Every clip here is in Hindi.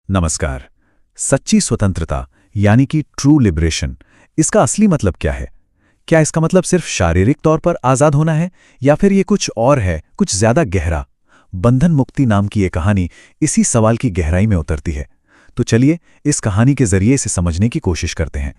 नमस्कार। सच्ची स्वतंत्रता यानी कि ट्रू लिबरेशन, इसका असली मतलब क्या है? क्या इसका मतलब सिर्फ शारीरिक तौर पर आज़ाद होना है या फिर ये कुछ और है, कुछ ज़्यादा गहरा? बंधन मुक्ति नाम की ये कहानी इसी सवाल की गहराई में उतरती है। तो चलिए इस कहानी के जरिए इसे समझने की कोशिश करते हैं।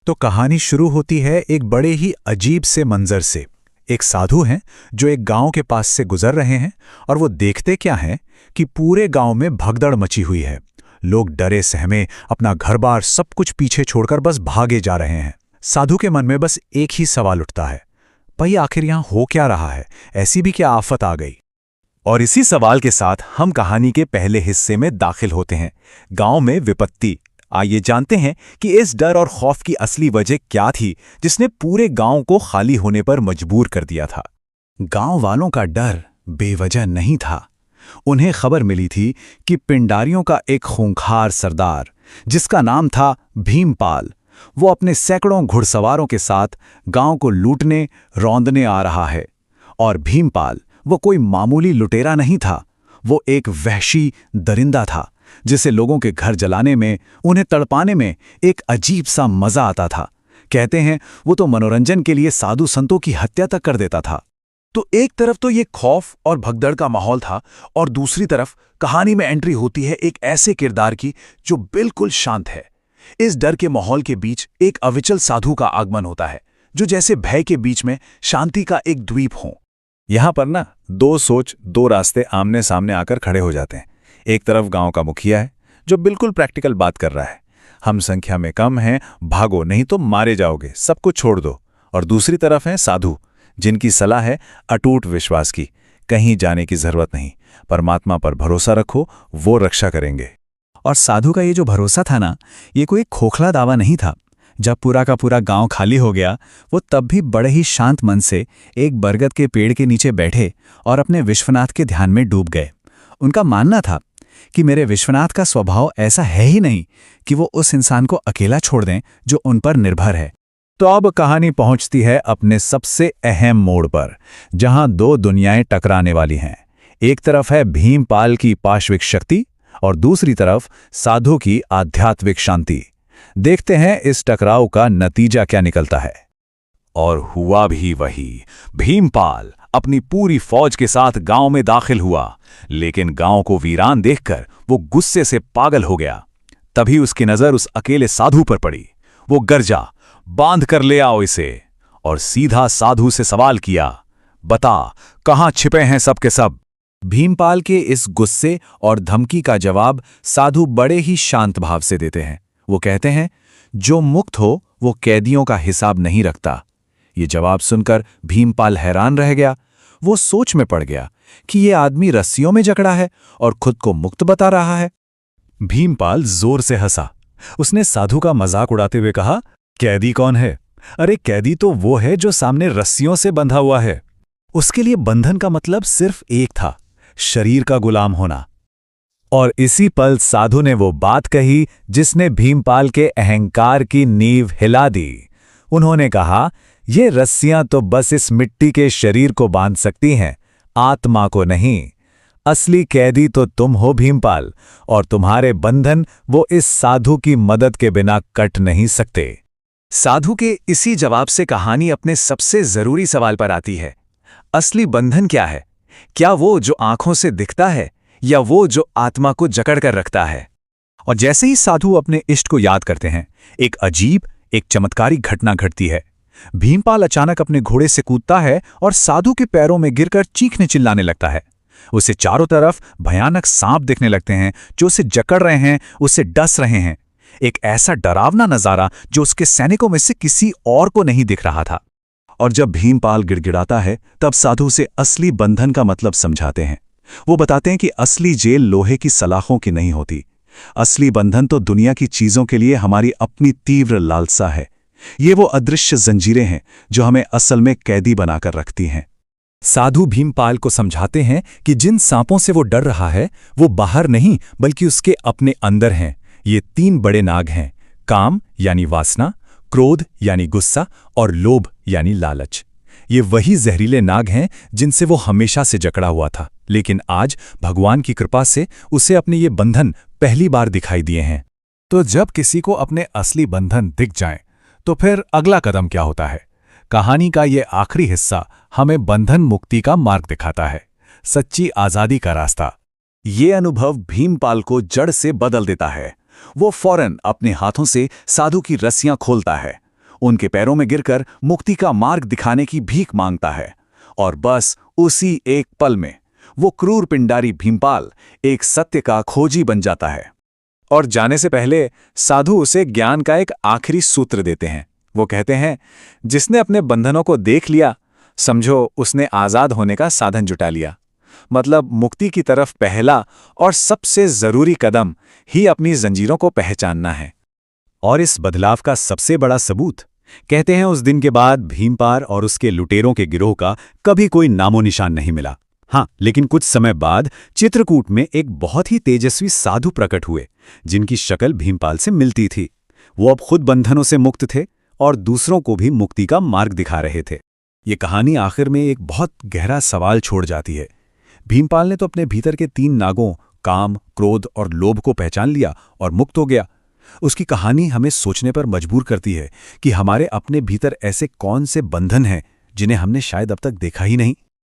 तो कहानी शुरू होती है एक बड़े ही अजीब से मंजर से। एक साधु हैं जो एक गांव के पास से गुजर रहे हैं और वो देखते क्या हैं कि पूरे गांव में भगदड़ मची हुई है। लोग डरे सहमे अपना घर-बार सब कुछ पीछे छोड़कर बस भागे जा रहे हैं। साधु के मन में बस एक ही सवाल उठता है, भाई आखिर यहां हो क्या रहा है? ऐसी भी क्या आफत आ गई? और इसी सवाल के साथ हम कहानी के पहले हिस्से में दाखिल होते हैं, गांव में विपत्ति। आइए जानते हैं कि इस डर और खौफ की असली वजह क्या थी जिसने पूरे गांव को खाली होने पर मजबूर कर दिया था। गांव वालों का डर बेवजह नहीं था। उन्हें खबर मिली थी कि पिंडारियों का एक खूंखार सरदार, जिसका नाम था भीमपाल, वो अपने सैकड़ों घुड़सवारों के साथ गांव को लूटने रौंदने आ रहा है। और भीमपाल वो कोई मामूली लुटेरा नहीं था, वो एक वहशी दरिंदा था जिसे लोगों के घर जलाने में, उन्हें तड़पाने में एक अजीब सा मजा आता था। कहते हैं वो तो मनोरंजन के लिए साधु संतों की हत्या तक कर देता था। तो एक तरफ तो ये खौफ और भगदड़ का माहौल था और दूसरी तरफ कहानी में एंट्री होती है एक ऐसे किरदार की जो बिल्कुल शांत है। इस डर के माहौल के बीच एक अविचल साधु का आगमन होता है जो जैसे भय के बीच में शांति का एक द्वीप हो। यहां पर ना दो रास्ते आमने सामने आकर खड़े हो जाते हैं। एक तरफ गांव का मुखिया है जो बिल्कुल प्रैक्टिकल बात कर रहा है, हम संख्या में कम हैं, भागो नहीं तो मारे जाओगे, सब कुछ छोड़ दो। और दूसरी तरफ है साधु जिनकी सलाह है अटूट विश्वास की, कहीं जाने की जरूरत नहीं, परमात्मा पर भरोसा रखो, वो रक्षा करेंगे। और साधु का ये जो भरोसा था ना, ये कोई खोखला दावा नहीं था। जब पूरा का पूरा गांव खाली हो गया, वो तब भी बड़े ही शांत मन से एक बरगद के पेड़ के नीचे बैठे और अपने विश्वनाथ के ध्यान में डूब गए। उनका मानना था कि मेरे विश्वनाथ का स्वभाव ऐसा है ही नहीं कि वो उस इंसान को अकेला छोड़ दें जो उन पर निर्भर है। तो अब कहानी पहुंचती है अपने सबसे अहम मोड़ पर, जहां दो दुनियाएं टकराने वाली हैं। एक तरफ है भीमपाल की पाशविक शक्ति और दूसरी तरफ साधु की आध्यात्मिक शांति। देखते हैं इस टकराव का नतीजा क्या निकलता है। और हुआ भी वही। भीमपाल अपनी पूरी फौज के साथ गांव में दाखिल हुआ, लेकिन गांव को वीरान देखकर वो गुस्से से पागल हो गया। तभी उसकी नजर उस अकेले साधु पर पड़ी। वो गरजा, बांध कर ले आओ इसे। और सीधा साधु से सवाल किया, बता कहां छिपे हैं सब के सब? भीमपाल के इस गुस्से और धमकी का जवाब साधु बड़े ही शांत भाव से देते हैं। वो कहते हैं, जो मुक्त हो वो कैदियों का हिसाब नहीं रखता। ये जवाब सुनकर भीमपाल हैरान रह गया। वो सोच में पड़ गया कि ये आदमी रस्सियों में जकड़ा है और खुद को मुक्त बता रहा है। भीमपाल जोर से हंसा। उसने साधु का मजाक उड़ाते हुए कहा, कैदी कौन है? अरे कैदी तो वो है जो सामने रस्सियों से बंधा हुआ है। उसके लिए बंधन का मतलब सिर्फ एक था, शरीर का गुलाम होना। और इसी पल साधु ने वो बात कही जिसने भीमपाल के अहंकार की नींव हिला दी। उन्होंने कहा, ये रस्सियां तो बस इस मिट्टी के शरीर को बांध सकती हैं, आत्मा को नहीं। असली कैदी तो तुम हो भीमपाल, और तुम्हारे बंधन वो इस साधु की मदद के बिना कट नहीं सकते। साधु के इसी जवाब से कहानी अपने सबसे जरूरी सवाल पर आती है, असली बंधन क्या है? क्या वो जो आंखों से दिखता है या वो जो आत्मा को जकड़ कर रखता है? और जैसे ही साधु अपने इष्ट को याद करते हैं, एक अजीब, एक चमत्कारी घटना घटती है। भीमपाल अचानक अपने घोड़े से कूदता है और साधु के पैरों में गिरकर चीखने चिल्लाने लगता है। उसे चारों तरफ भयानक सांप दिखने लगते हैं जो उसे जकड़ रहे हैं, उसे डस रहे हैं। एक ऐसा डरावना नजारा जो उसके सैनिकों में से किसी और को नहीं दिख रहा था। और जब भीमपाल गिड़गिड़ाता है, तब साधु से असली बंधन का मतलब समझाते हैं। वो बताते हैं कि असली जेल लोहे की सलाखों की नहीं होती। असली बंधन तो दुनिया की चीजों के लिए हमारी अपनी तीव्र लालसा है। ये वो अदृश्य जंजीरें हैं जो हमें असल में कैदी बनाकर रखती हैं। साधु भीमपाल को समझाते हैं कि जिन सांपों से वो डर रहा है वो बाहर नहीं बल्कि उसके अपने अंदर हैं। ये तीन बड़े नाग हैं, काम यानी वासना, क्रोध यानी गुस्सा और लोभ यानी लालच। ये वही जहरीले नाग हैं जिनसे वो हमेशा से जकड़ा हुआ था, लेकिन आज भगवान की कृपा से उसे अपने ये बंधन पहली बार दिखाई दिए हैं। तो जब किसी को अपने असली बंधन दिख जाएं, तो फिर अगला कदम क्या होता है? कहानी का ये आखिरी हिस्सा हमें बंधन मुक्ति का मार्ग दिखाता है, सच्ची आजादी का रास्ता। ये अनुभव भीमपाल को जड़ से बदल देता है। वो फौरन अपने हाथों से साधु की रस्सियां खोलता है, उनके पैरों में गिरकर मुक्ति का मार्ग दिखाने की भीख मांगता है। और बस उसी एक पल में वो क्रूर पिंडारी भीमपाल एक सत्य का खोजी बन जाता है। और जाने से पहले साधु उसे ज्ञान का एक आखिरी सूत्र देते हैं। वो कहते हैं, जिसने अपने बंधनों को देख लिया, समझो उसने आजाद होने का साधन जुटा लिया। मतलब मुक्ति की तरफ पहला और सबसे जरूरी कदम ही अपनी जंजीरों को पहचानना है। और इस बदलाव का सबसे बड़ा सबूत, कहते हैं, उस दिन के बाद भीमपाल और उसके लुटेरों के गिरोह का कभी कोई नामो निशान नहीं मिला। हाँ, लेकिन कुछ समय बाद चित्रकूट में एक बहुत ही तेजस्वी साधु प्रकट हुए, जिनकी शक्ल भीमपाल से मिलती थी। वो अब खुद बंधनों से मुक्त थे और दूसरों को भी मुक्ति का मार्ग दिखा रहे थे। ये कहानी आखिर में एक बहुत गहरा सवाल छोड़ जाती है। भीमपाल ने तो अपने भीतर के 3 नागों, काम, क्रोध और लोभ को पहचान लिया और मुक्त हो गया। उसकी कहानी हमें सोचने पर मजबूर करती है कि हमारे अपने भीतर ऐसे कौन से बंधन हैं जिन्हें हमने शायद अब तक देखा ही नहीं।